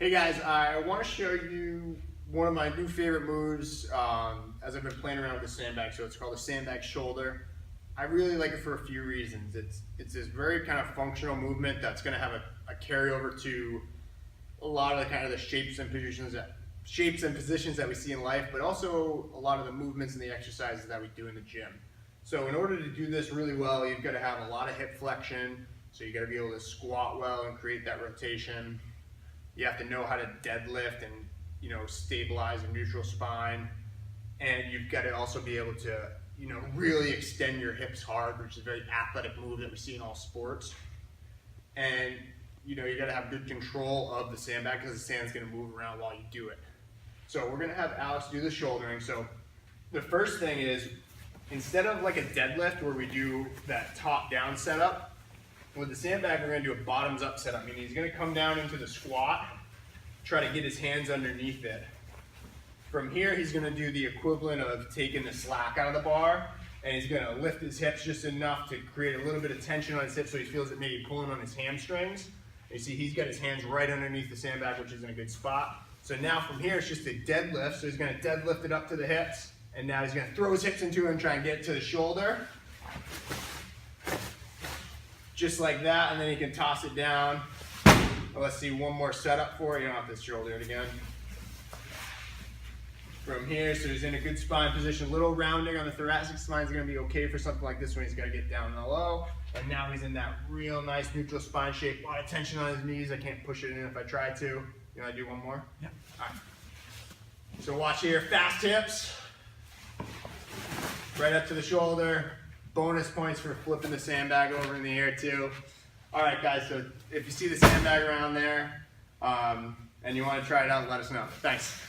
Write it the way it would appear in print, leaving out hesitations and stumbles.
Hey guys, I want to show you one of my new favorite moves as I've been playing around with the sandbag. So it's called the Sandbag Shoulder. I really like it for a few reasons. It's this very kind of functional movement that's going to have a carryover to a lot of the kind of the shapes and positions that we see in life, but also a lot of the movements and the exercises that we do in the gym. So in order to do this really well, you've got to have a lot of hip flexion. So you got to be able to squat well and create that rotation. You have to know how to deadlift and stabilize a neutral spine, and you've got to also be able to really extend your hips hard, which is a very athletic move that we see in all sports. And you got to have good control of the sandbag because the sand's going to move around while you do it. So we're going to have Alex do the shouldering. So the first thing is, instead of like a deadlift where we do that top down setup, with the sandbag, we're going to do a bottoms up setup, meaning he's going to come down into the squat, try to get his hands underneath it. From here, he's going to do the equivalent of taking the slack out of the bar, and he's going to lift his hips just enough to create a little bit of tension on his hips so he feels it maybe pulling on his hamstrings. And you see he's got his hands right underneath the sandbag, which is in a good spot. So now from here, it's just a deadlift. So he's going to deadlift it up to the hips, and now he's going to throw his hips into it and try and get it to the shoulder. Just like that, and then he can toss it down. Let's see one more setup for it. You don't have to shoulder it again. From here, so he's in a good spine position. A little rounding on the thoracic spine is going to be okay for something like this when he's got to get down low. And now he's in that real nice neutral spine shape. A lot of tension on his knees. I can't push it in if I try to. You want to do one more? Yeah. All right. So watch here, fast hips. Right up to the shoulder. Bonus points for flipping the sandbag over in the air too. All right guys, so if you see the sandbag around there and you want to try it out, let us know. Thanks.